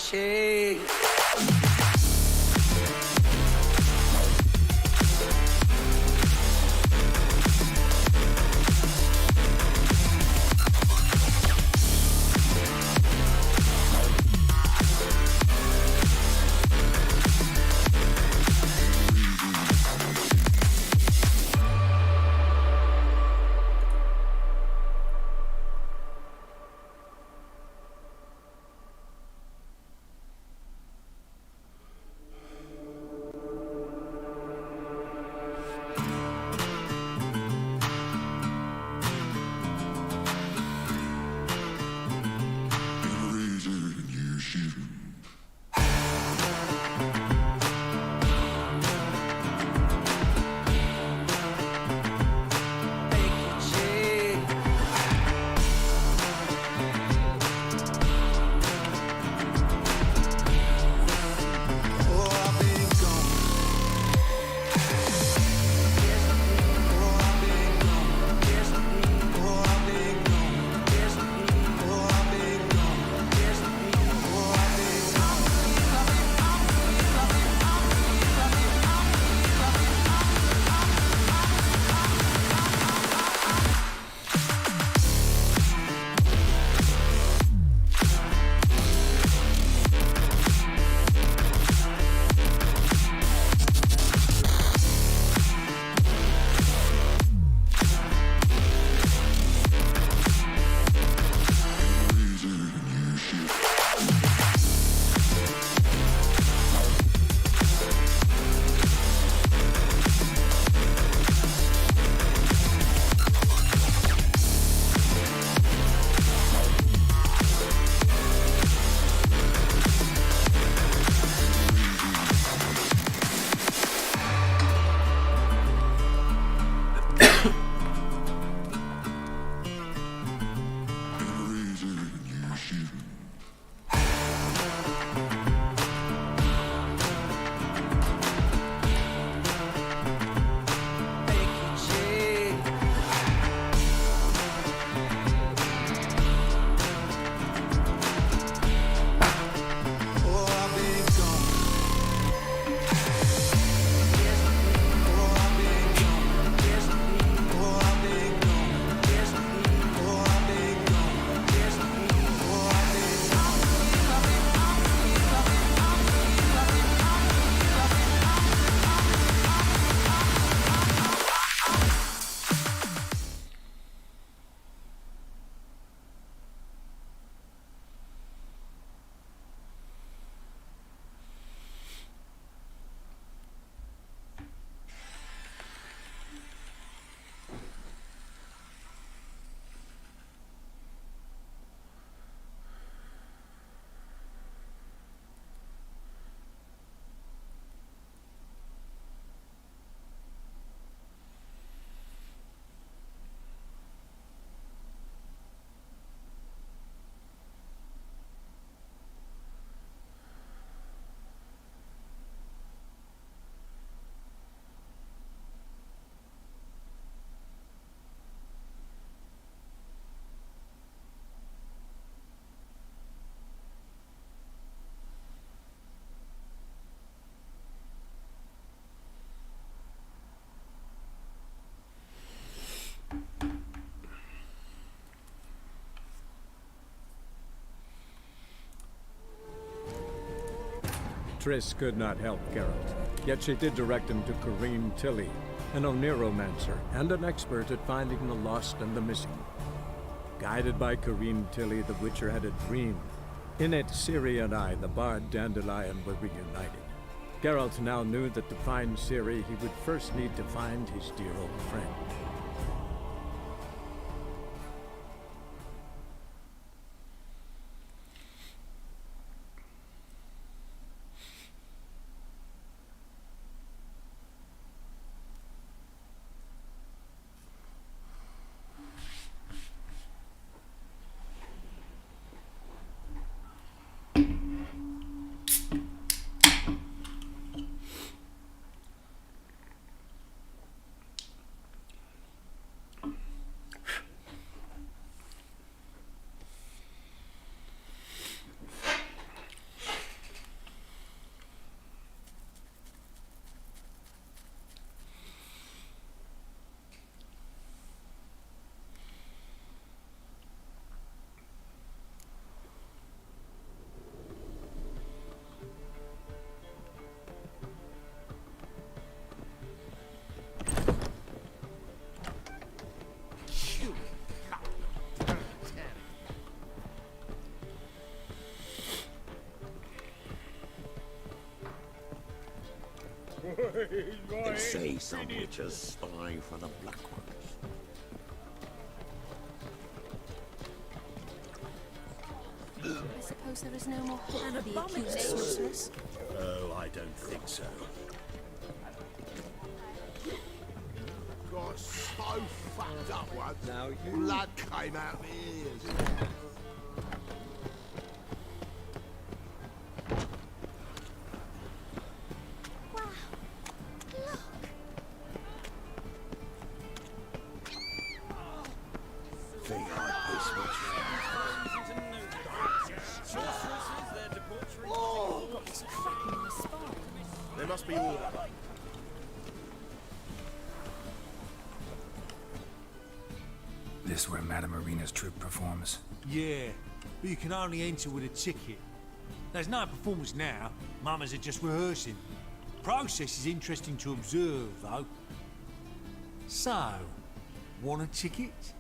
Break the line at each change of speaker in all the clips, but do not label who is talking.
shade.
Triss could not help Geralt, yet she did direct him to Corrine Tilly, an Oniromancer and an expert at finding the lost and the missing. Guided by Corrine Tilly, the Witcher had a dream. In it, Ciri and I, the bard Dandelion, were reunited. Geralt now knew that to find Ciri, he would first need to find his dear old friend.
They say some witches spy for the Black Ones.
I suppose there is no more hope for the accused sorceress.
Oh, I don't think so. Got so fucked up once.
Now you-
Blood came out my ears.
Wow. Look.
Think I'd this much.
Got this cracking in the spine.
There must be order.
This where Madame Marina's troupe performs?
Yeah, but you can only enter with a ticket. There's no performance now. Mamas are just rehearsing. Process is interesting to observe, though. So, want a ticket?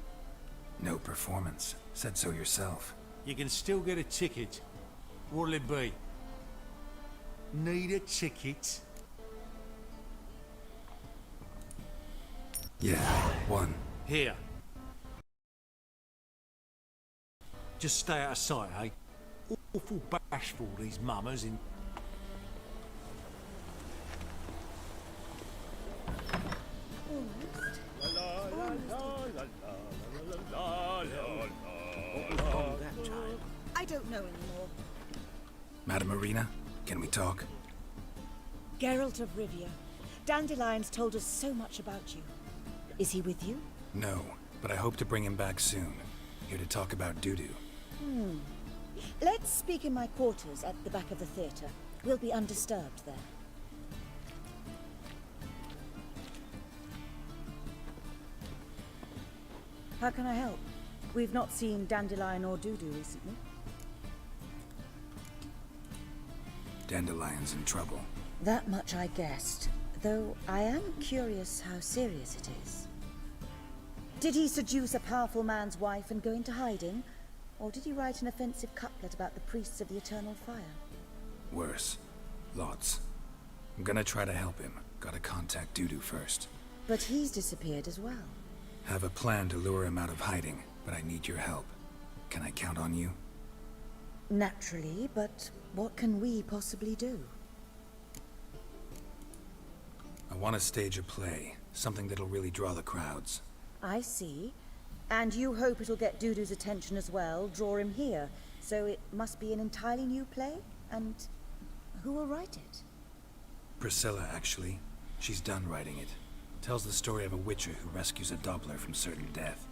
No performance. Said so yourself.
You can still get a ticket. What'll it be? Need a ticket?
Yeah, one.
Here. Just stay out of sight, eh? Awful bashful, these mamas in...
I don't know anymore.
Madame Marina, can we talk?
Geralt of Rivia. Dandelion's told us so much about you. Is he with you?
No, but I hope to bring him back soon. Here to talk about Dudu.
Let's speak in my quarters at the back of the theatre. We'll be undisturbed there. How can I help? We've not seen Dandelion or Dudu recently.
Dandelion's in trouble.
That much I guessed, though I am curious how serious it is. Did he seduce a powerful man's wife and go into hiding? Or did he write an offensive couplet about the priests of the Eternal Fire?
Worse. Lots. I'm gonna try to help him. Gotta contact Dudu first.
But he's disappeared as well.
Have a plan to lure him out of hiding, but I need your help. Can I count on you?
Naturally, but what can we possibly do?
I want to stage a play. Something that'll really draw the crowds.
I see. And you hope it'll get Dudu's attention as well, draw him here. So it must be an entirely new play? And who will write it?
Priscilla, actually. She's done writing it. Tells the story of a witcher who rescues a Doppler from certain death.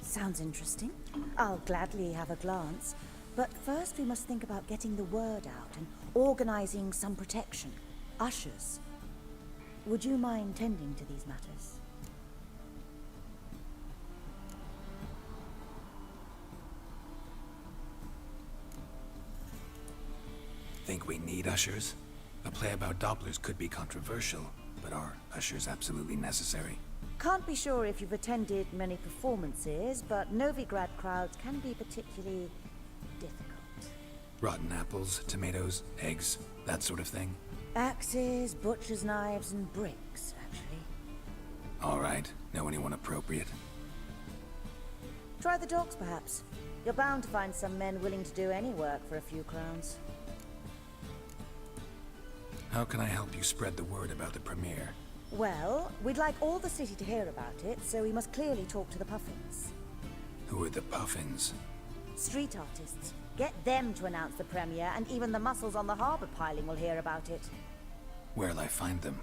Sounds interesting. I'll gladly have a glance. But first we must think about getting the word out and organizing some protection. Ushers. Would you mind tending to these matters?
Think we need ushers? A play about Dopplers could be controversial, but are ushers absolutely necessary?
Can't be sure if you've attended many performances, but Novigrad crowds can be particularly difficult.
Rotten apples, tomatoes, eggs, that sort of thing?
Axes, butcher's knives, and bricks, actually.
All right. Know anyone appropriate?
Try the docks, perhaps. You're bound to find some men willing to do any work for a few crowns.
How can I help you spread the word about the premiere?
Well, we'd like all the city to hear about it, so we must clearly talk to the Puffins.
Who are the Puffins?
Street artists. Get them to announce the premiere, and even the muscles on the harbour piling will hear about it.
Where'll I find them?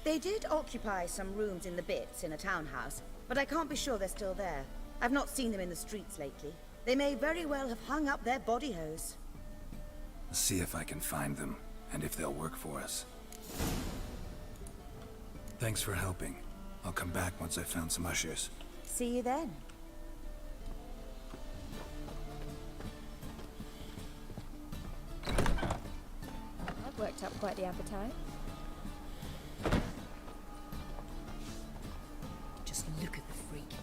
They did occupy some rooms in the Bits in a townhouse, but I can't be sure they're still there. I've not seen them in the streets lately. They may very well have hung up their body hose.
See if I can find them, and if they'll work for us. Thanks for helping. I'll come back once I've found some ushers.
See you then.
I've worked up quite the appetite.
Just look at the freak.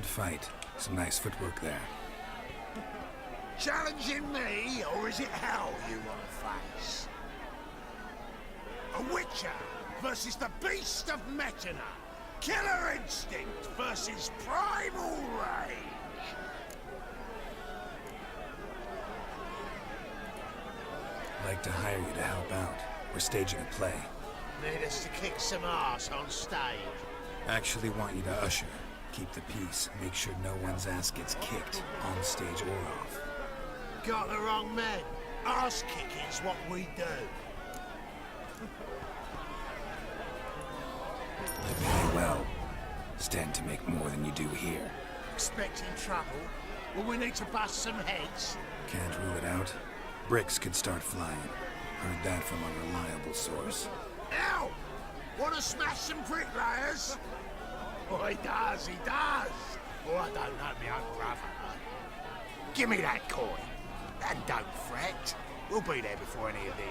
good fight. Some nice footwork there.
Challenging me, or is it hell you want to face? A Witcher versus the Beast of Metina. Killer instinct versus primal rage.
I'd like to hire you to help out. We're staging a play.
Need us to kick some ass on stage.
Actually want you to usher. Keep the peace. Make sure no one's ass gets kicked, on stage or off.
Got the wrong men. Ass kicking's what we do.
I pay well. Stand to make more than you do here.
Expecting trouble? Well, we need to bust some heads.
Can't rule it out. Bricks could start flying. Heard that from a reliable source.
Ow! Want to smash some bricklayers? Oh, he does, he does. Oh, I don't know my own brother. Give me that coin. And don't fret. We'll be there before any of the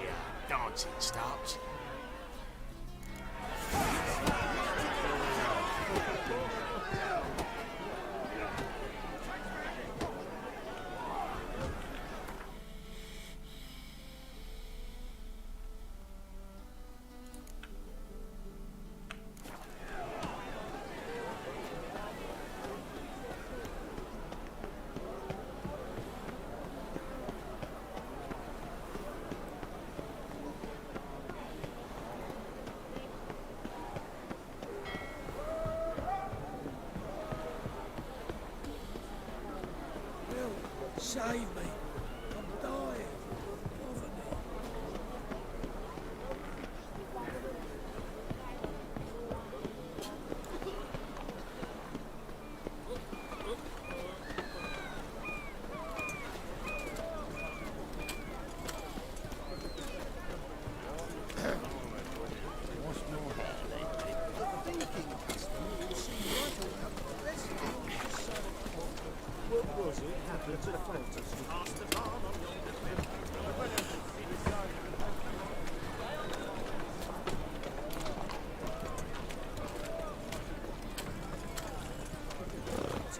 dancing starts.
Save me. I'm dying. Poverty.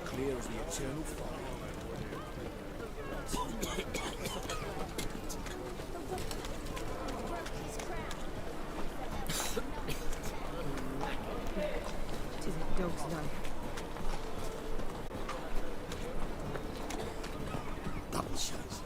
Clear as the eternal fire.
Tis a dog's life.
Double shows.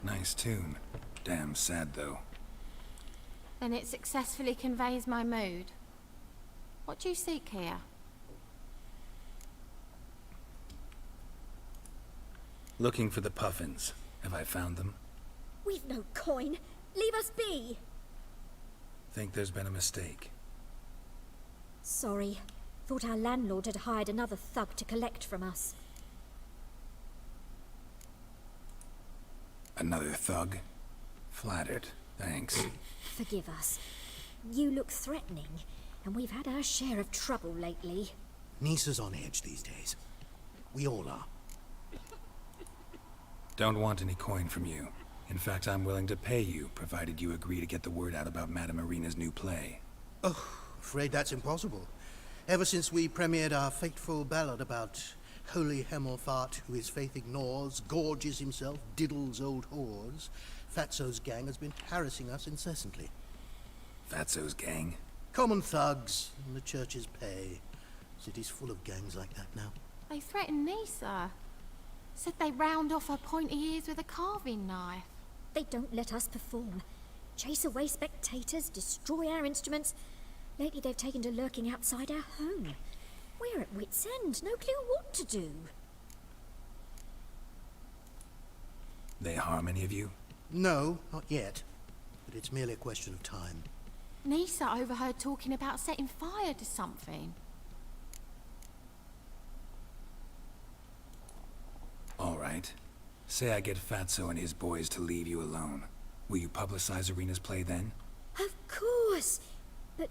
Nice tune. Damn sad, though.
Then it successfully conveys my mood. What do you seek here?
Looking for the puffins. Have I found them?
We've no coin. Leave us be.
Think there's been a mistake.
Sorry. Thought our landlord had hired another thug to collect from us.
Another thug? Flattered. Thanks.
Forgive us. You look threatening, and we've had our share of trouble lately.
Nisa's on edge these days. We all are.
Don't want any coin from you. In fact, I'm willing to pay you, provided you agree to get the word out about Madame Irina's new play.
Oh, afraid that's impossible. Ever since we premiered our fateful ballad about Holy Hemelfart, who his faith ignores, gorges himself, diddles old whores, Fatso's gang has been harassing us incessantly.
Fatso's gang?
Common thugs in the church's pay. City's full of gangs like that now.
They threatened Nisa. Said they round off her pointy ears with a carving knife.
They don't let us perform. Chase away spectators, destroy our instruments. Lately they've taken to lurking outside our home. We're at wit's end, no clue what to do.
They harm any of you?
No, not yet. But it's merely a question of time.
Nisa overheard talking about setting fire to something.
All right. Say I get Fatso and his boys to leave you alone. Will you publicize Irina's play then?
Of course! But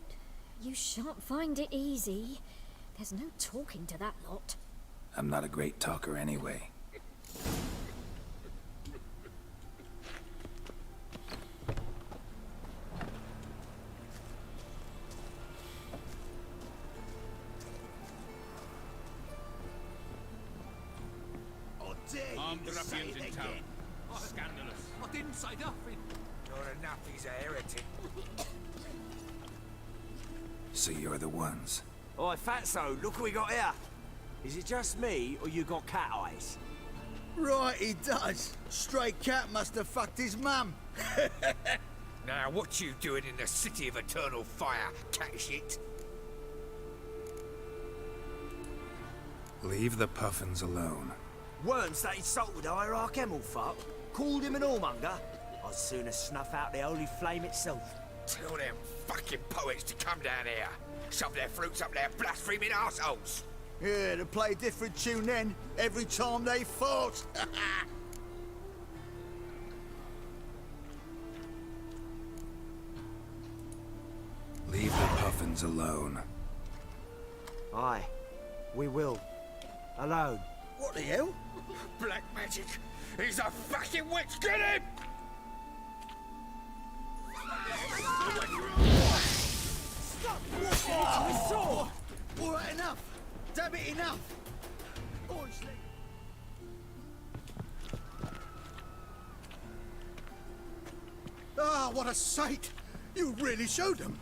you shan't find it easy. There's no talking to that lot.
I'm not a great talker anyway.
Armed ruffians in town. Scandalous.
I didn't say nothing.
Not enough, he's a heretic.
So you're the ones.
Oi, Fatso, look what we got here. Is it just me, or you got cat eyes?
Right, he does. Stray cat must have fucked his mum.
Now, what you doing in the city of eternal fire, cat shit?
Leave the Puffins alone.
Worms that insulted Hierarch Emelfuck, called him an whoremonger. I'd sooner snuff out the holy flame itself.
Tell them fucking poets to come down here. Shove their fruits up their blaspheming arseholes.
Yeah, to play a different tune then, every time they fought.
Leave the Puffins alone.
Aye, we will. Alone.
What the hell?
Black magic. He's a fucking witch. Get him!
All right, enough. Damn it, enough. Honestly.
Ah, what a sight! You really showed them.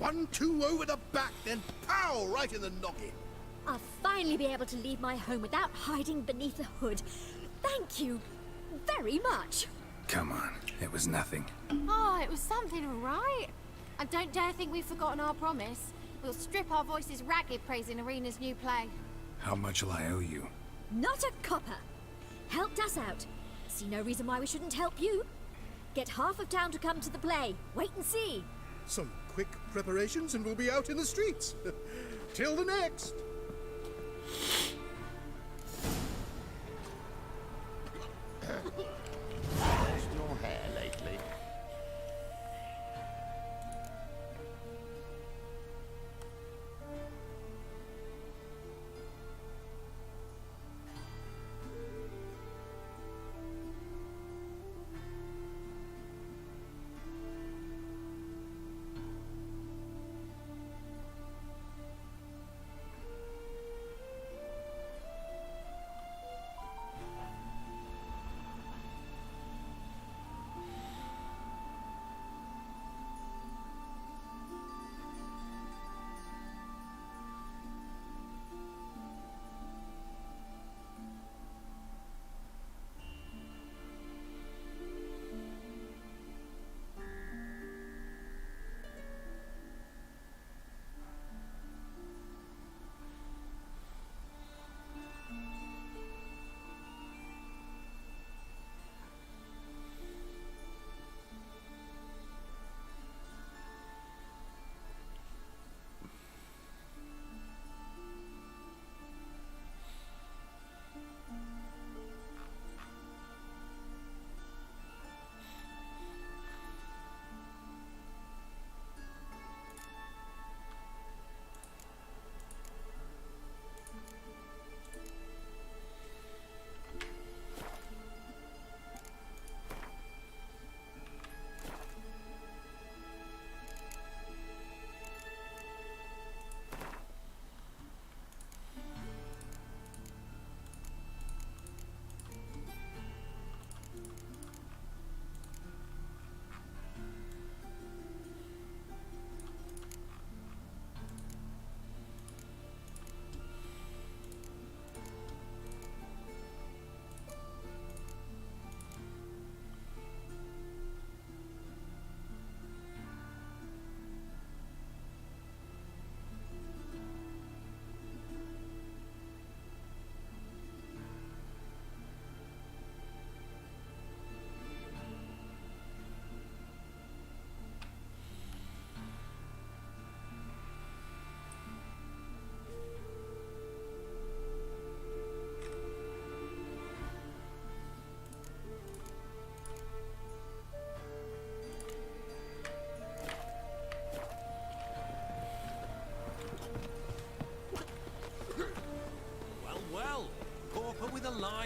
1-2 over the back, then pow, right in the noggin.
I'll finally be able to leave my home without hiding beneath a hood. Thank you very much.
Come on, it was nothing.
Oh, it was something, all right. And don't dare think we've forgotten our promise. We'll strip our voices ragged praising Irina's new play.
How much will I owe you?
Not a copper. Helped us out. See no reason why we shouldn't help you. Get half of town to come to the play. Wait and see.
Some quick preparations and we'll be out in the streets. Till the next.
How's your hair lately?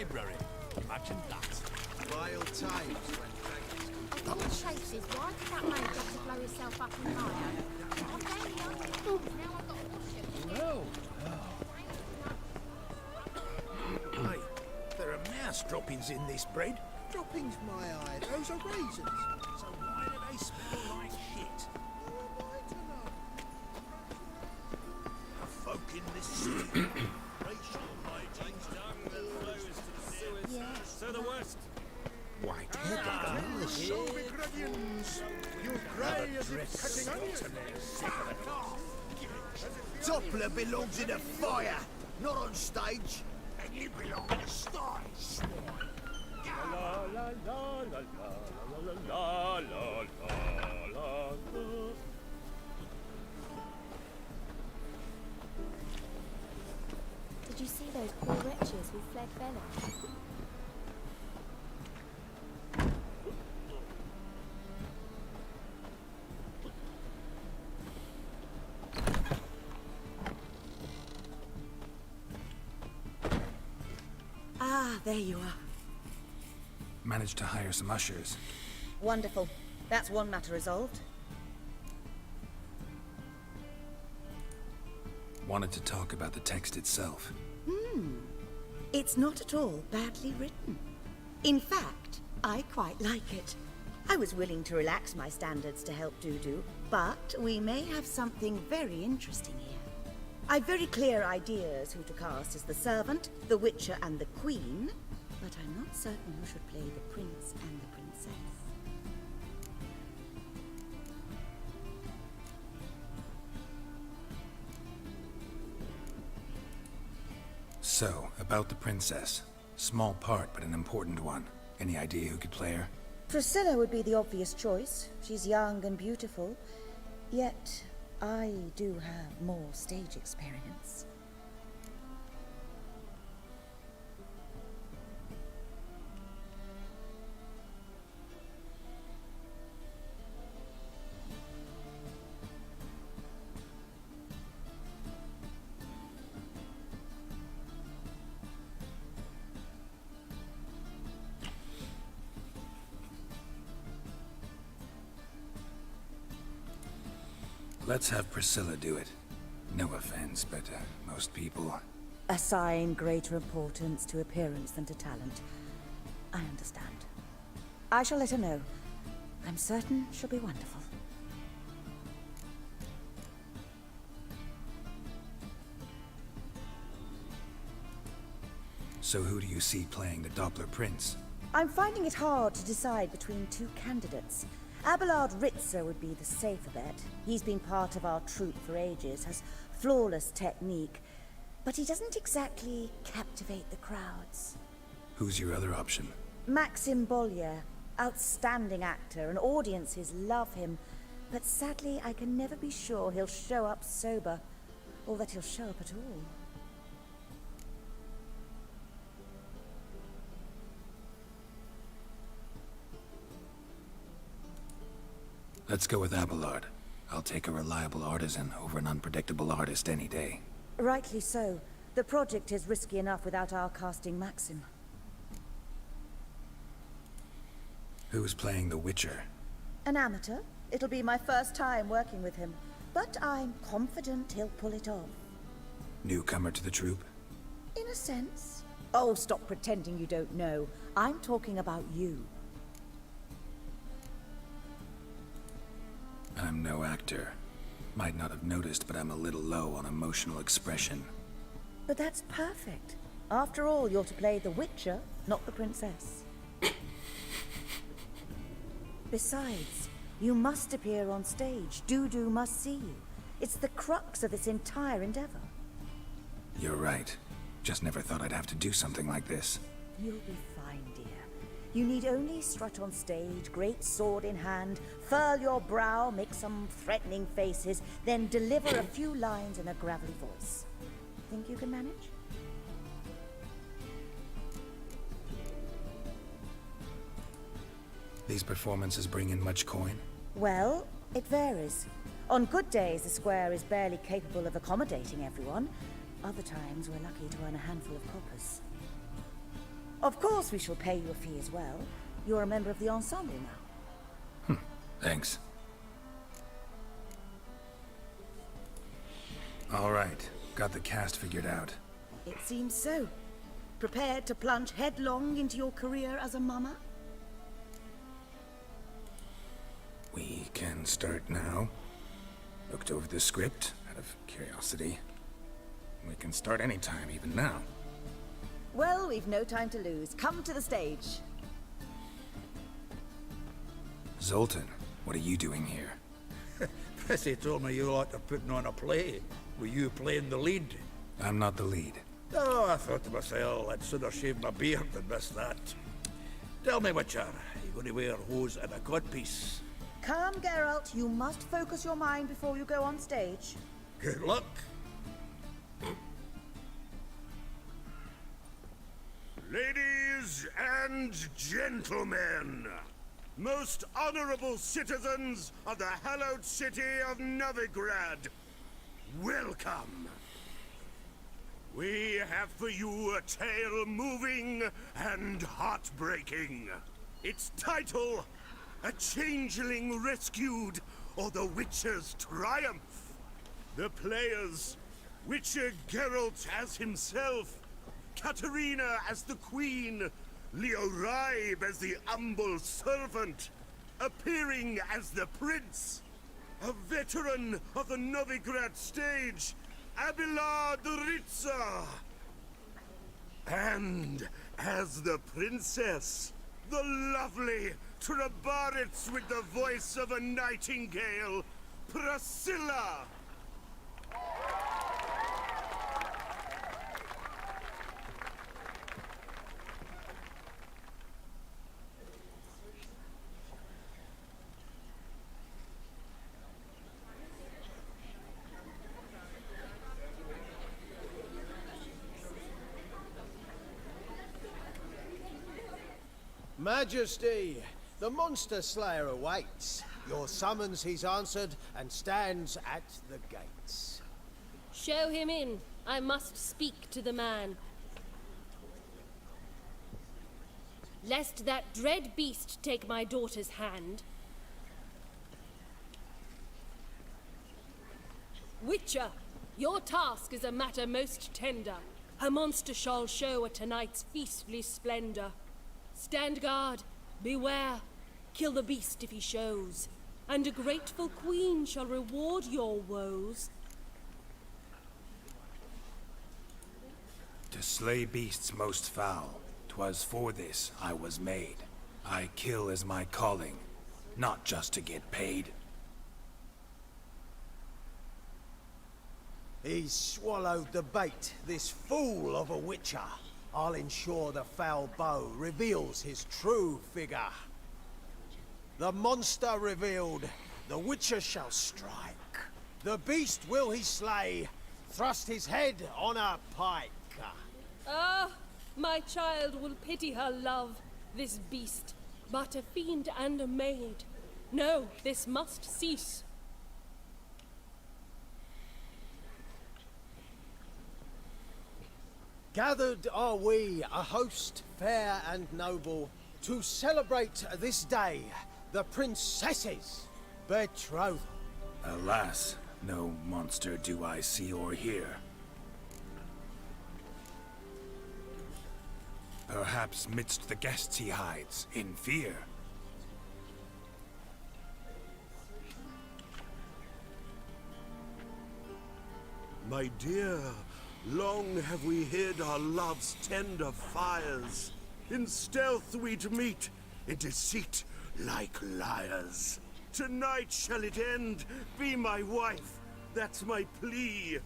library. Imagine that.
Wild times when dragons
Of all chases, why did that mage have to blow himself up in fire? I'm barely under it. Now I've got to wash it.
Hey, there are mouse droppings in this bread.
Droppings, my eye. Those are raisins.
So why do they smell like shit? The folk in this city. Racial hijinks down the flows to the sewers.
Yeah.
So the worst.
White hair like so begrudgings. You cry as if cutting onions.
Doppler belongs in a fire, not on stage.
And you belong to sty, swine.
Did you see those poor wretches who fled Bella?
Ah, there you are.
Managed to hire some ushers.
Wonderful. That's one matter resolved.
Wanted to talk about the text itself.
It's not at all badly written. In fact, I quite like it. I was willing to relax my standards to help Dudu, but we may have something very interesting here. I've very clear ideas who to cast as the servant, the Witcher, and the Queen, but I'm not certain who should play the Prince and the Princess.
So, about the princess. Small part, but an important one. Any idea who could play her?
Priscilla would be the obvious choice. She's young and beautiful, yet I do have more stage experience.
Let's have Priscilla do it. No offense, but most people...
Assign greater importance to appearance than to talent. I understand. I shall let her know. I'm certain she'll be wonderful.
So who do you see playing the Doppler Prince?
I'm finding it hard to decide between two candidates. Abelard Ritzer would be the safer bet. He's been part of our troupe for ages, has flawless technique, but he doesn't exactly captivate the crowds.
Who's your other option?
Maxim Bollier, outstanding actor, and audiences love him, but sadly I can never be sure he'll show up sober, or that he'll show up at all.
Let's go with Abelard. I'll take a reliable artisan over an unpredictable artist any day.
Rightly so. The project is risky enough without our casting Maxim.
Who's playing the Witcher?
An amateur. It'll be my first time working with him, but I'm confident he'll pull it off.
Newcomer to the troupe?
In a sense. Oh, stop pretending you don't know. I'm talking about you.
I'm no actor. Might not have noticed, but I'm a little low on emotional expression.
But that's perfect. After all, you're to play the Witcher, not the princess. Besides, you must appear on stage. Dudu must see you. It's the crux of this entire endeavor.
You're right. Just never thought I'd have to do something like this.
You'll be fine, dear. You need only strut on stage, great sword in hand, furl your brow, make some threatening faces, then deliver a few lines in a gravelly voice. Think you can manage?
These performances bring in much coin?
Well, it varies. On good days, the square is barely capable of accommodating everyone. Other times, we're lucky to earn a handful of coppers. Of course we shall pay you a fee as well. You're a member of the ensemble now.
Thanks. All right, got the cast figured out.
It seems so. Prepared to plunge headlong into your career as a mama?
We can start now. Looked over the script out of curiosity. We can start anytime, even now.
Well, we've no time to lose. Come to the stage.
Zoltan, what are you doing here?
Prissy told me you like to putting on a play. Were you playing the lead?
I'm not the lead.
Oh, I thought to myself, I'd sooner shave my beard than miss that. Tell me, Witcher, are you going to wear hose and a codpiece?
Calm, Geralt. You must focus your mind before you go on stage.
Good luck.
Ladies and gentlemen, most honorable citizens of the hallowed city of Novigrad, welcome. We have for you a tale moving and heartbreaking. Its title, A Changeling Rescued, or The Witcher's Triumph. The players, Witcher Geralt as himself, Katarina as the Queen, Leo Raib as the humble servant, appearing as the Prince, a veteran of the Novigrad stage, Abelard Ritza, and as the Princess, the lovely Trebaritz with the voice of a nightingale, Priscilla.
Majesty, the Monster Slayer awaits. Your summons he's answered and stands at the gates.
Show him in. I must speak to the man. Lest that dread beast take my daughter's hand. Witcher, your task is a matter most tender. Her monster shall show at tonight's feastly splendor. Stand guard, beware, kill the beast if he shows, and a grateful queen shall reward your woes.
To slay beasts most foul, 'twas for this I was made. I kill as my calling, not just to get paid.
He's swallowed the bait, this fool of a Witcher. I'll ensure the foul bow reveals his true figure. The monster revealed, the Witcher shall strike. The beast will he slay, thrust his head on a pike.
Ah, my child will pity her love, this beast, but a fiend and a maid. No, this must cease.
Gathered are we, a host fair and noble, to celebrate this day, the princess's betrothal.
Alas, no monster do I see or hear. Perhaps midst the guests he hides, in fear.
My dear, long have we hid our love's tender fires. In stealth we'd meet, in deceit like liars. Tonight shall it end, be my wife, that's my plea.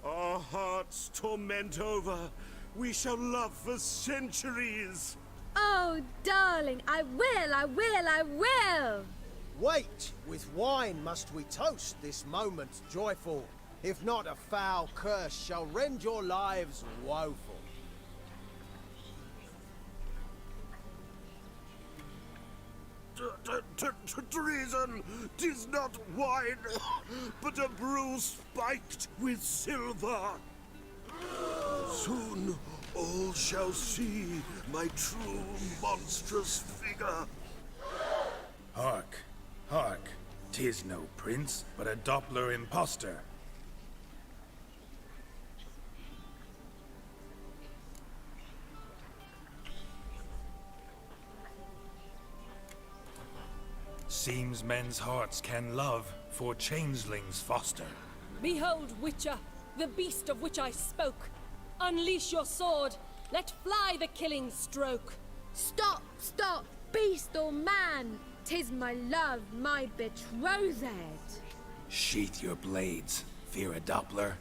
Our hearts torment over, we shall love for centuries.
Oh, darling, I will, I will, I will!
Wait, with wine must we toast this moment joyful. If not, a foul curse shall rend your lives woeful.
Treason! 'Tis not wine, but a brew spiked with silver. Soon
All shall see my true monstrous figure.
Hark, hark. 'Tis no prince, but a Doppler impostor. Seems men's hearts can love, for changelings foster.
Behold, Witcher, the beast of which I spoke. Unleash your sword. Let fly the killing stroke.
Stop, stop, beast or man. 'Tis my love, my betrothed.
Sheath your blades, fear a Doppler.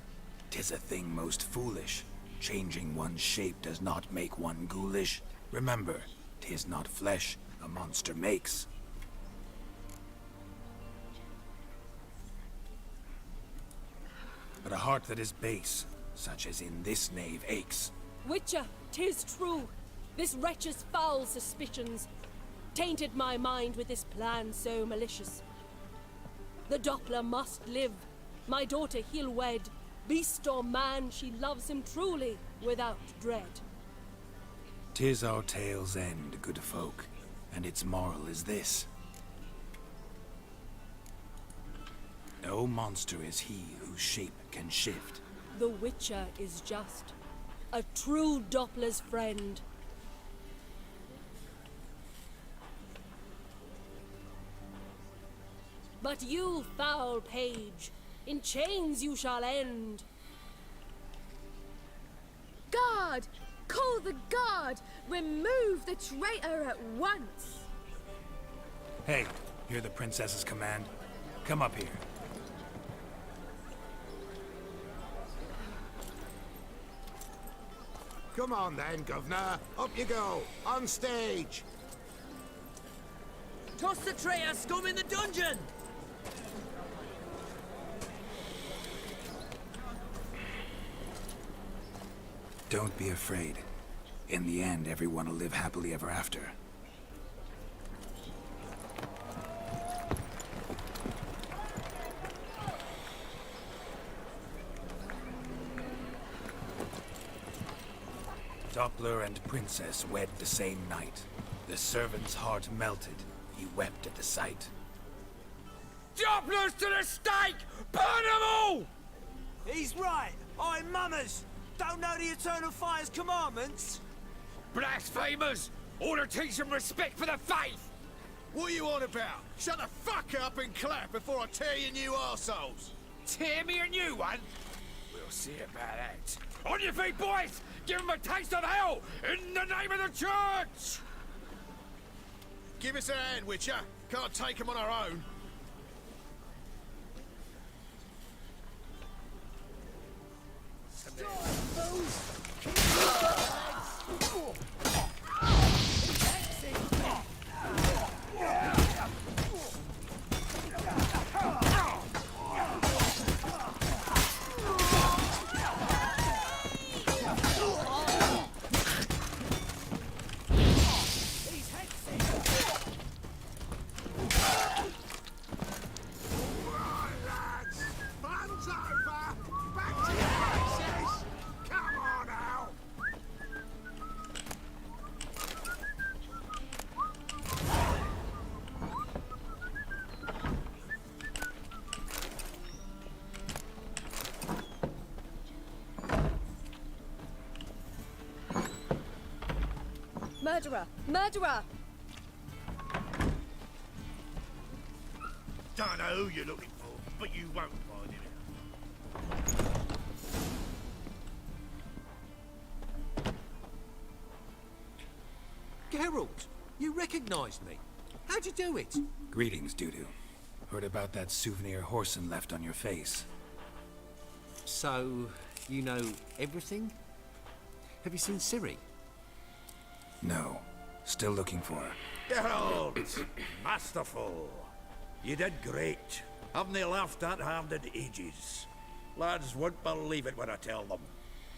'Tis a thing most foolish. Changing one's shape does not make one ghoulish. Remember, 'tis not flesh a monster makes. But a heart that is base, such as in this knave aches.
Witcher, 'tis true. This wretch's foul suspicions tainted my mind with this plan so malicious. The Doppler must live. My daughter he'll wed. Beast or man, she loves him truly, without dread.
'Tis our tale's end, good folk, and its moral is this. No monster is he whose shape can shift.
The Witcher is just a true Doppler's friend. But you, foul page, in chains you shall end.
Guard! Call the guard! Remove the traitor at once!
Hey, hear the princess's command? Come up here.
Come on then, Governor. Up you go. On stage.
Toss the traitor scum in the dungeon!
Don't be afraid. In the end, everyone will live happily ever after. Doppler and princess wed the same night. The servant's heart melted. He wept at the sight.
Dopplers to the stake! Burn them all! He's right. I'm mummers. Don't know the Eternal Fire's commandments?
Blasphemers! Ought to teach them respect for the faith!
What are you on about? Shut the fuck up and clap before I tear you new arseholes!
Tear me a new one? We'll see about that. On your feet, boys! Give them a taste of hell in the name of the church!
Give us a hand, Witcher. Can't take them on our own.
Murderer! Murderer!
Don't know who you're looking for, but you won't find him.
Geralt, you recognized me. How'd you do it?
Greetings, Dudu. Heard about that souvenir Whoreson left on your face.
So, you know everything? Have you seen Ciri?
No. Still looking for her.
Geralt! Masterful! You did great. Haven't they laughed that hard in ages? Lads won't believe it when I tell them.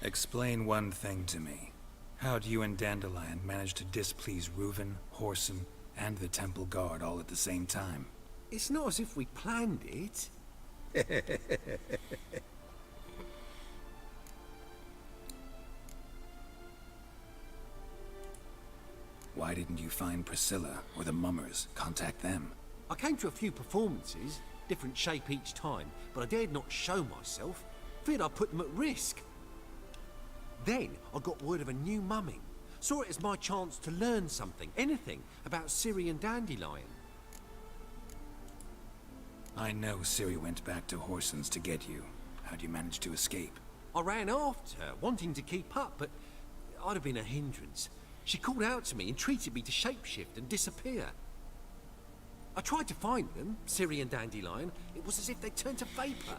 Explain one thing to me. How'd you and Dandelion manage to displease Reuven, Whoreson, and the Temple Guard all at the same time?
It's not as if we planned it.
Why didn't you find Priscilla or the Mummers? Contact them.
I came to a few performances, different shape each time, but I dared not show myself. Feared I'd put them at risk. Then I got word of a new mumming. Saw it as my chance to learn something, anything, about Ciri and Dandelion.
I know Ciri went back to Horson's to get you. How'd you manage to escape?
I ran after her, wanting to keep up, but I'd have been a hindrance. She called out to me, entreated me to shapeshift and disappear. I tried to find them, Ciri and Dandelion. It was as if they turned to vapour.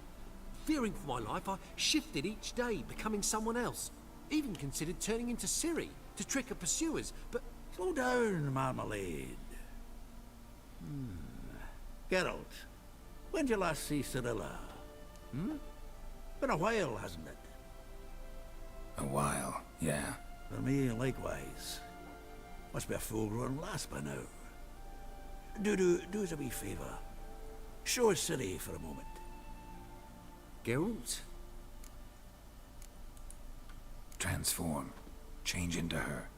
Fearing for my life, I shifted each day, becoming someone else. Even considered turning into Ciri to trick her pursuers, but...
Slow down, Marmalade. Geralt, when did you last see Cirilla? Been a while, hasn't it?
A while, yeah.
For me, likewise. Must be a full-grown lass by now. Do us a wee favour. Show us Ciri for a moment.
Geralt?
Transform. Change into her.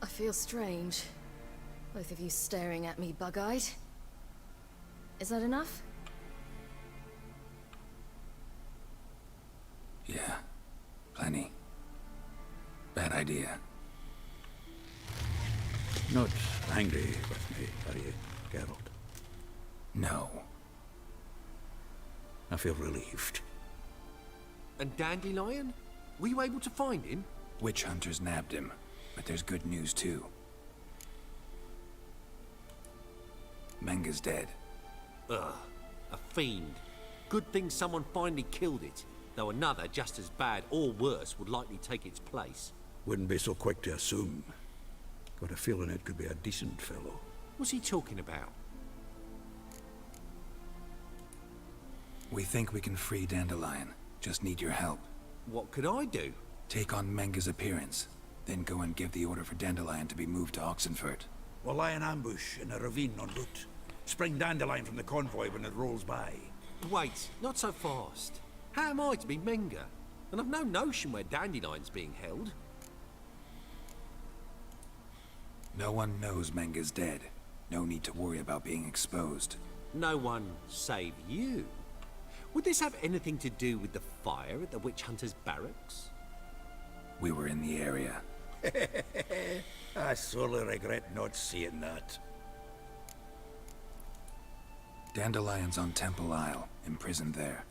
I feel strange. Both of you staring at me bug-eyed. Is that enough?
Yeah. Plenty. Bad idea.
Not angry with me, are you, Geralt?
No.
I feel relieved.
And Dandelion? Were you able to find him?
Witch hunters nabbed him, but there's good news too. Menga's dead.
Ugh, a fiend. Good thing someone finally killed it, though another just as bad or worse would likely take its place.
Wouldn't be so quick to assume. Got a feeling it could be a decent fellow.
What's he talking about?
We think we can free Dandelion. Just need your help.
What could I do?
Take on Menga's appearance, then go and give the order for Dandelion to be moved to Oxenfurt.
We'll lie in ambush in a ravine en route. Spring Dandelion from the convoy when it rolls by.
Wait, not so fast. How am I to be Menga? And I've no notion where Dandelion's being held.
No one knows Menga's dead. No need to worry about being exposed.
No one save you. Would this have anything to do with the fire at the Witch Hunters' barracks?
We were in the area.
I sorely regret not seeing that.
Dandelion's on Temple Isle, imprisoned there.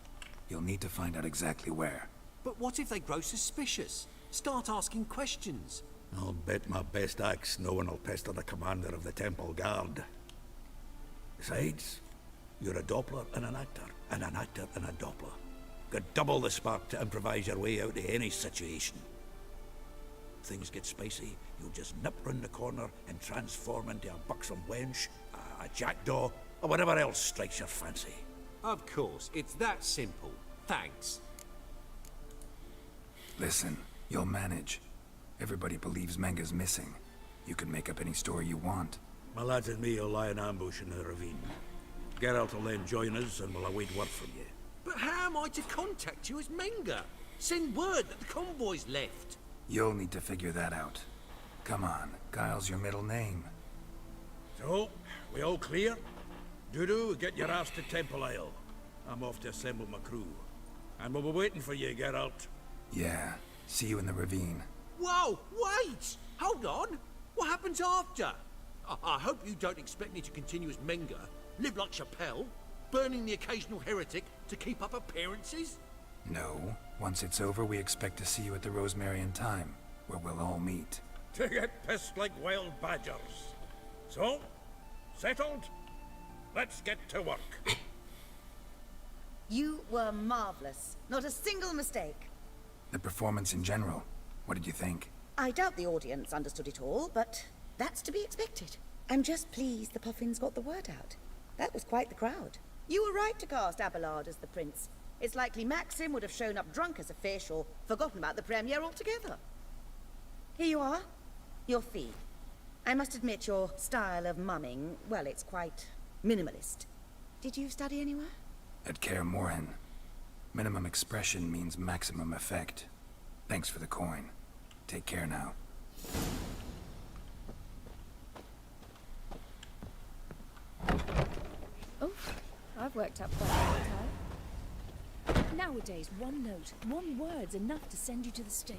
You'll need to find out exactly where.
But what if they grow suspicious? Start asking questions?
I'll bet my best axe no one will pester the commander of the Temple Guard. Besides, you're a Doppler and an actor and a Doppler. Got double the spark to improvise your way out of any situation. If things get spicy, you'll just nip round the corner and transform into a buxom wench, a jackdaw, or whatever else strikes your fancy.
Of course, it's that simple. Thanks.
Listen, you'll manage. Everybody believes Menga's missing. You can make up any story you want.
My lads and me will lie in ambush in the ravine. Geralt will then join us and we'll await word from you.
But how am I to contact you as Menga? Send word that the convoy's left.
You'll need to figure that out. Come on, Guile's your middle name.
So, we all clear? Dudu, get your ass to Temple Isle. I'm off to assemble my crew. And we'll be waiting for you, Geralt.
Yeah, see you in the ravine.
Whoa, wait! Hold on! What happens after? I hope you don't expect me to continue as Menga, live like Chappelle, burning the occasional heretic to keep up appearances?
No. Once it's over, we expect to see you at the Rosemarian Time, where we'll all meet.
To get pissed like wild badgers. So, settled? Let's get to work.
You were marvelous. Not a single mistake.
The performance in general, what did you think?
I doubt the audience understood it all, but that's to be expected. I'm just pleased the Puffins got the word out. That was quite the crowd. You were right to cast Abelard as the prince. It's likely Maxim would have shown up drunk as a fish or forgotten about the premiere altogether. Here you are. Your fee. I must admit your style of mumming, well, it's quite minimalist. Did you study anywhere?
At Kaer Morhen, minimum expression means maximum effect. Thanks for the coin. Take care now.
Oh, I've worked up quite a lot. Nowadays, one note, one word's enough to send you to the stake.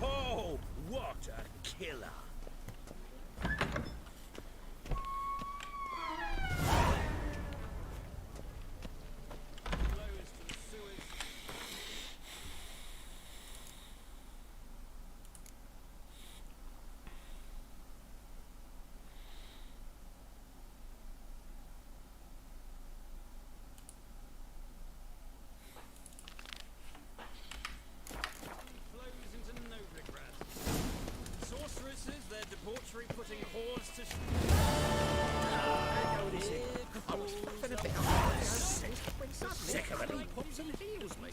Whoa! What a killer! Sorceresses, their debauchery putting whores to
Sick of it.
Pops and heals me.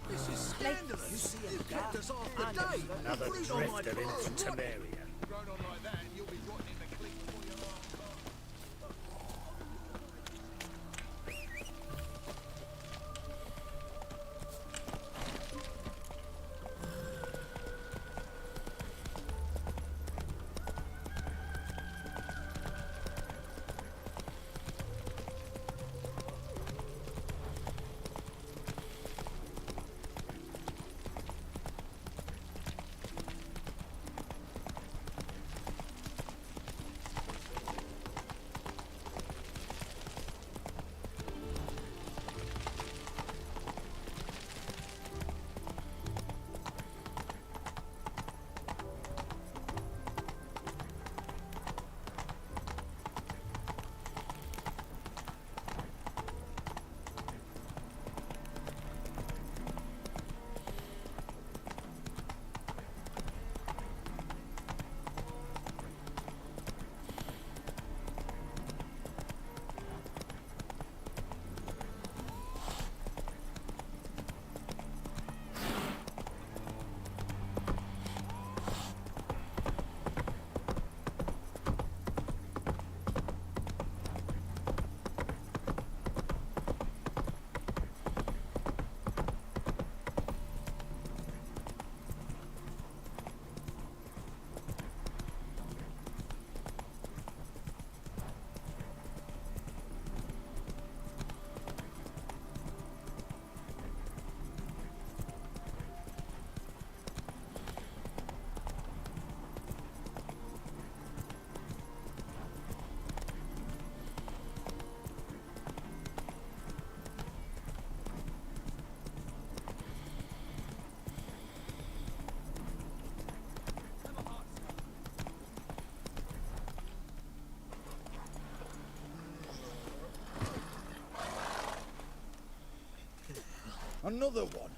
This is scandalous! You kept us off the day!
Another
Fruit on my
drifter into
plants.
Temeria.
Going on like that, and you'll be rotting in the clean before your last time.
Another one.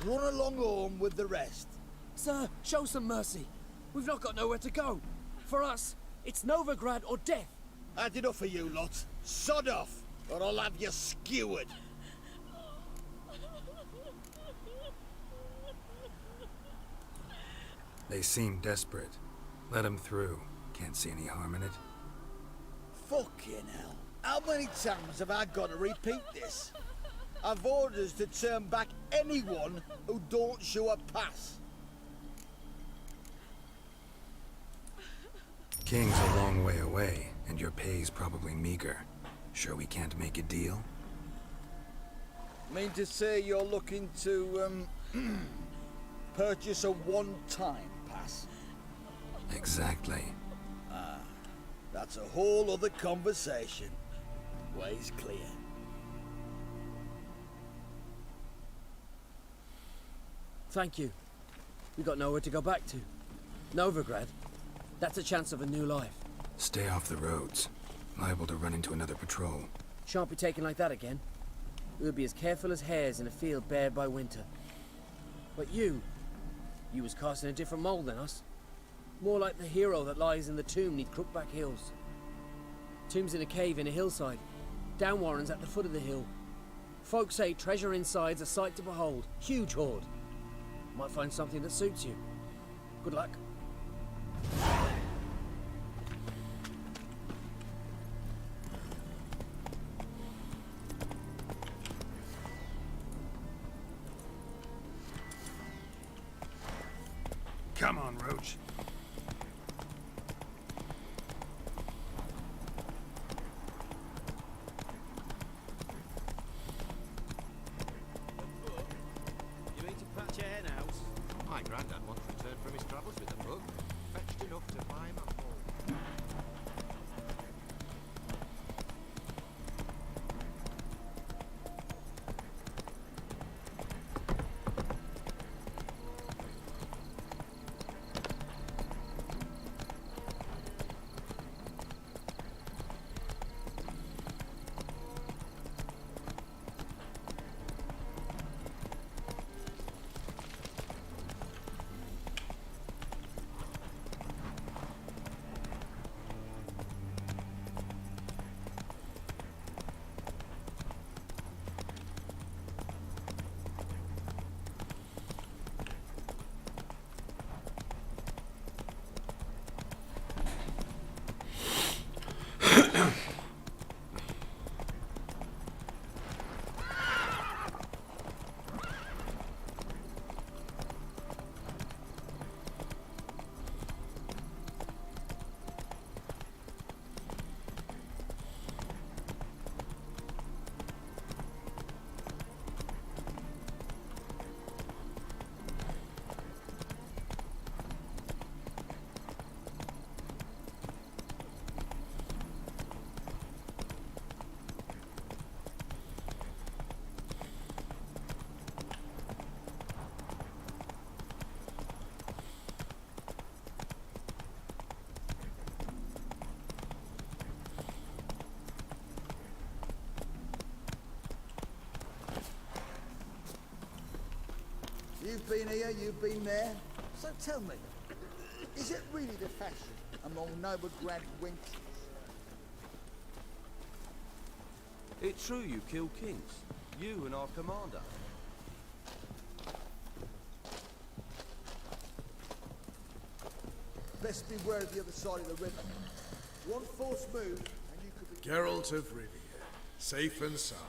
Run along home with the rest.
Sir, show some mercy. We've not got nowhere to go. For us, it's Novigrad or death.
Had enough of you lot. Sod off, or I'll have you skewered.
They seem desperate. Let them through. Can't see any harm in it.
Fucking hell. How many times have I got to repeat this? I've orders to turn back anyone who don't show a pass.
King's a long way away, and your pay's probably meager. Sure we can't make a deal?
Mean to say you're looking to, purchase a one-time pass?
Exactly.
Ah, that's a whole other conversation. Way's clear.
Thank you. We got nowhere to go back to. Novigrad. That's a chance of a new life.
Stay off the roads. Liable to run into another patrol.
Shan't be taken like that again. we'll be as careful as hares in a field bared by winter. But you was cast in a different mold than us. More like the hero that lies in the tomb neath Crookback Hills. Tomb's in a cave in a hillside. Down Warren's at the foot of the hill. Folks say treasure inside's a sight to behold. Huge hoard. Might find something that suits you. Good luck.
Come on, Roach.
You mean to patch your hen house?
My granddad once returned from his travels with a book. Fetched enough to buy him a home.
You've been here, you've been there. So tell me, is it really the fashion among Novigrad wenches?
It's true you killed kings. You and our commander.
Best beware of the other side of the river. One false move, and you could be...
Geralt of Rivia, safe and sound.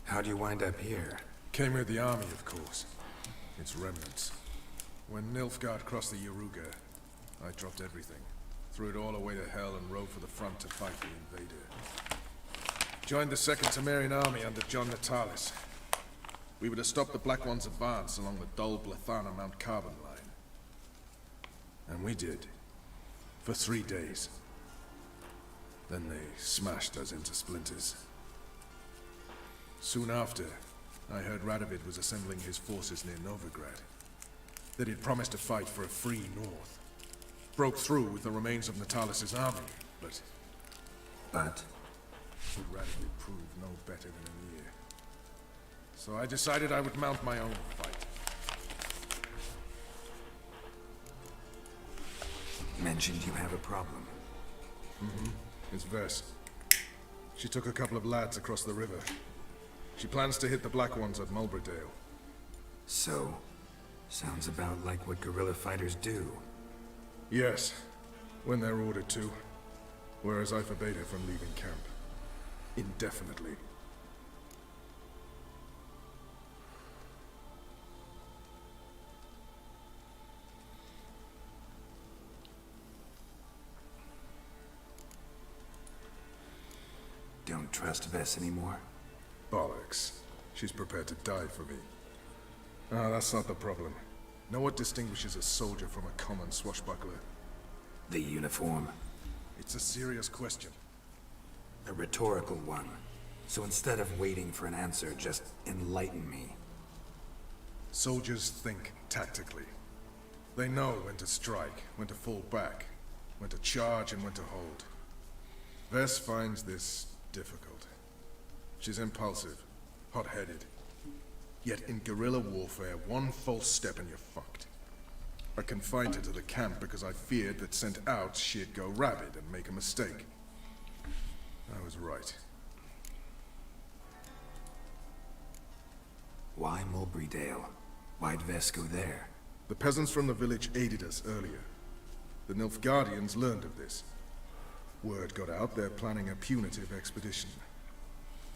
How'd you wind up here?
Came with the army, of course. Its remnants. When Nilfgaard crossed the Yaruga, I dropped everything. Threw it all away to hell and rode for the front to fight the invader. Joined the Second Temerian army under John Natalis. We were to stop the Black One's advance along the Dol Blathana Mount Carbon line. And we did. For 3 days. Then they smashed us into splinters. Soon after, I heard Radovid was assembling his forces near Novigrad. That he'd promised to fight for a free North. Broke through with the remains of Natalis' army, but... Radovid proved no better than a Emir. So I decided I would mount my own fight.
Mentioned you have a problem.
It's Vess. She took a couple of lads across the river. She plans to hit the Black Ones at Mulberdale.
So, sounds about like what guerrilla fighters do.
Yes, when they're ordered to. Whereas I forbade her from leaving camp. Indefinitely.
Don't trust Vess anymore?
Bollocks. She's prepared to die for me. Ah, that's not the problem. Know what distinguishes a soldier from a common swashbuckler?
The uniform.
It's a serious question.
A rhetorical one. So instead of waiting for an answer, just enlighten me.
Soldiers think tactically. They know when to strike, when to fall back, when to charge and when to hold. Vess finds this difficult. She's impulsive, hot-headed. Yet in guerrilla warfare, one false step and you're fucked. I confined her to the camp because I feared that sent out she'd go rabid and make a mistake. I was right.
Why Mulberrydale? Why'd Vess go there?
The peasants from the village aided us earlier. The Nilfgaardians learned of this. Word got out they're planning a punitive expedition.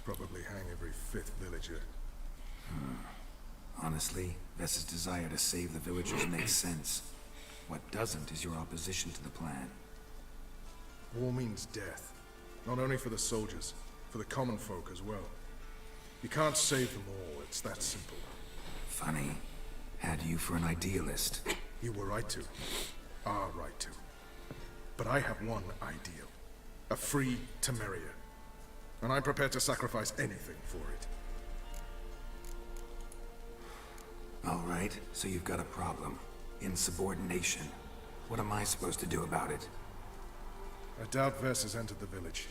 Probably hang every 5th villager.
Honestly, Vess's desire to save the villagers makes sense. What doesn't is your opposition to the plan.
War means death. Not only for the soldiers, for the common folk as well. You can't save them all, it's that simple.
Funny. Had you for an idealist.
You were right to. Are right to. But I have one ideal. A free Temeria. And I'm prepared to sacrifice anything for it.
All right, so you've got a problem. Insubordination. What am I supposed to do about it?
I doubt Vess has entered the village.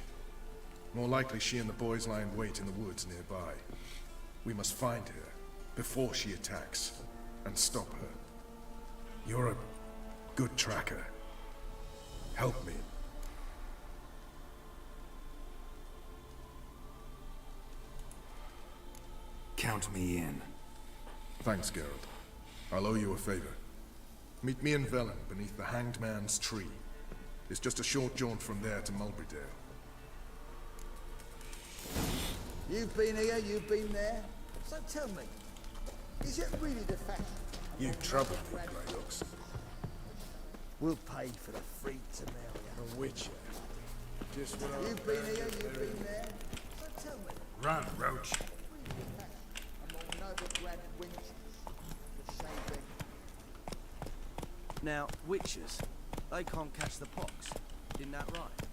More likely she and the boys lie in wait in the woods nearby. We must find her before she attacks and stop her. You're a good tracker. Help me.
Count me in.
Thanks, Geralt. I'll owe you a favor. Meet me in Velen beneath the Hanged Man's tree. It's just a short jaunt from there to Mulberrydale.
You've been here, you've been there. So tell me, is it really the fashion?
You trouble me, Greyhawks.
We'll pay for the free Temeria.
The Witcher. Just what
You've been here, you've been there. So tell me,
Run, Roach.
among noble-grad wenches, the shaving.
Now, witches, they can't catch the pox. Isn't that right?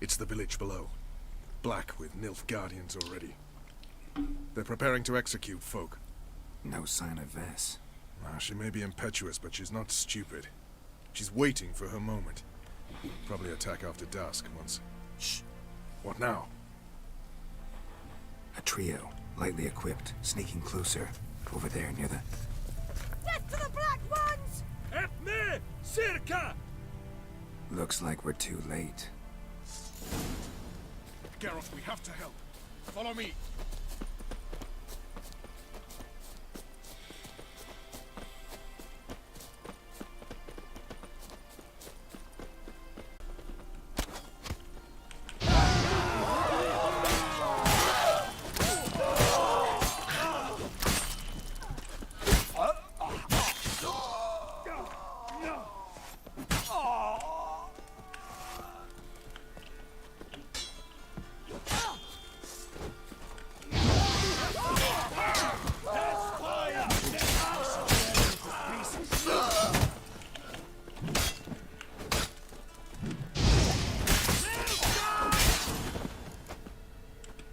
It's the village below. Black with Nilfgaardians already. They're preparing to execute folk.
No sign of Vess.
She may be impetuous, but she's not stupid. She's waiting for her moment. Probably attack after dusk once. Shh. What now?
A trio, lightly equipped, sneaking closer. Over there, near the...
Death to the Black Ones! Help me! Circa!
Looks like we're too late.
Geralt, we have to help. Follow me.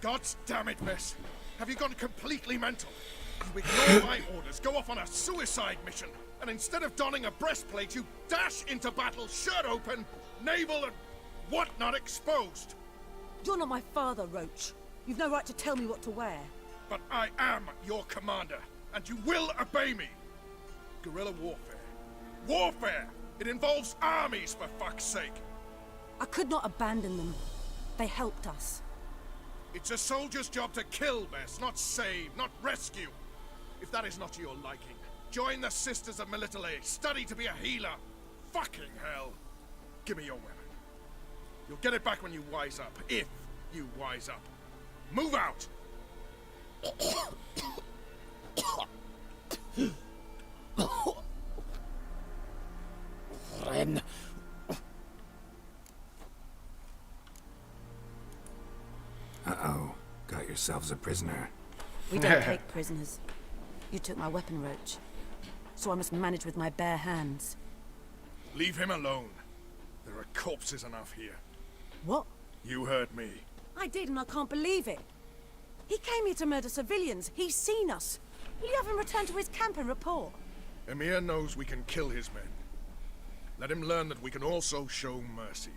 God damn it, Vess! Have you gone completely mental? You ignore my orders, go off on a suicide mission, and instead of donning a breastplate, you dash into battle, shirt open, navel and whatnot exposed!
You're not my father, Roach. You've no right to tell me what to wear.
But I am your commander, and you will obey me! Guerrilla warfare. Warfare! It involves armies, for fuck's sake!
I could not abandon them. They helped us.
It's a soldier's job to kill, Vess, not save, not rescue. If that is not to your liking, join the Sisters of Melitele, study to be a healer. Fucking hell. Give me your weapon. You'll get it back when you wise up, if you wise up. Move out!
Ren. Uh-oh. Got yourselves a prisoner.
We don't take prisoners. You took my weapon, Roach. So I must manage with my bare hands.
Leave him alone. There are corpses enough here.
What?
You heard me.
I did, and I can't believe it. He came here to murder civilians. He's seen us. Will you have him return to his camp and report?
Emir knows we can kill his men. Let him learn that we can also show mercy.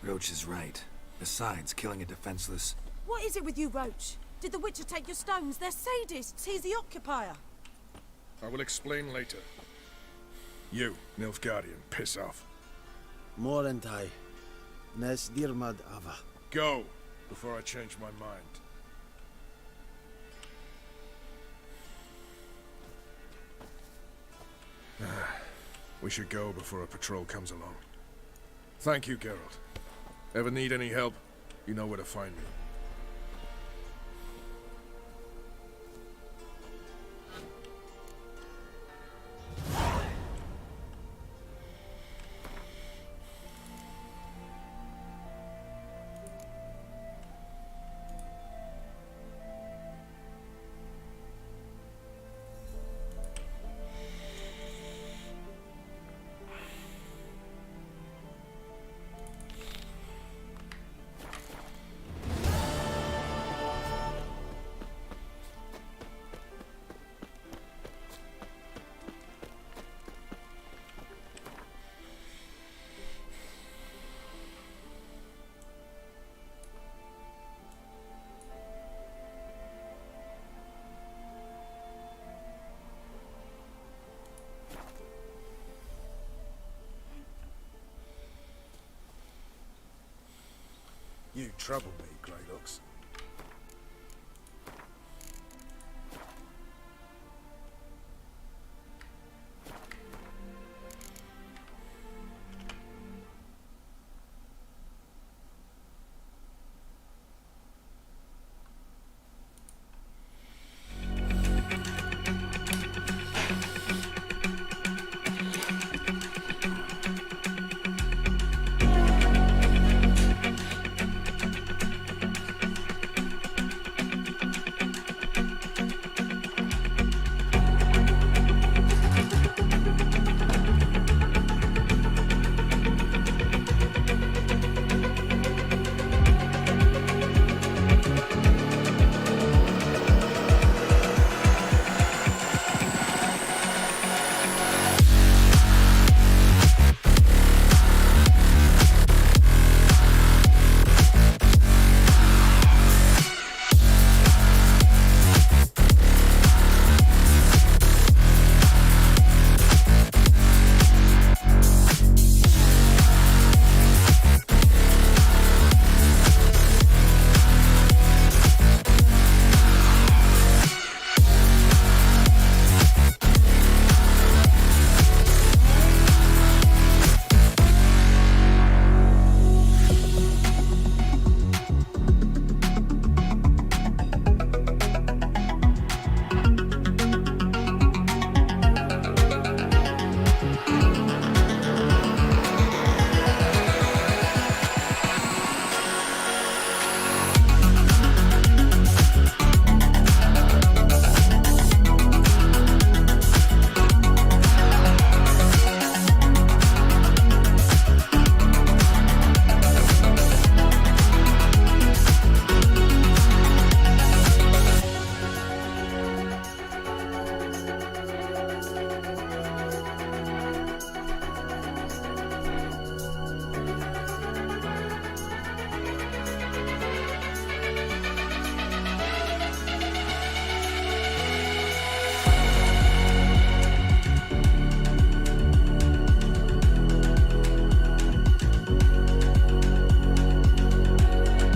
Roach is right. Besides, killing a defenseless...
What is it with you, Roach? Did the Witcher take your stones? They're sadists. He's the occupier.
I will explain later. You, Nilfgaardian, piss off.
Morentai. Nes dirmad ava.
Go, before I change my mind. We should go before a patrol comes along. Thank you, Geralt. Ever need any help, you know where to find me. You trouble me, Greylocks.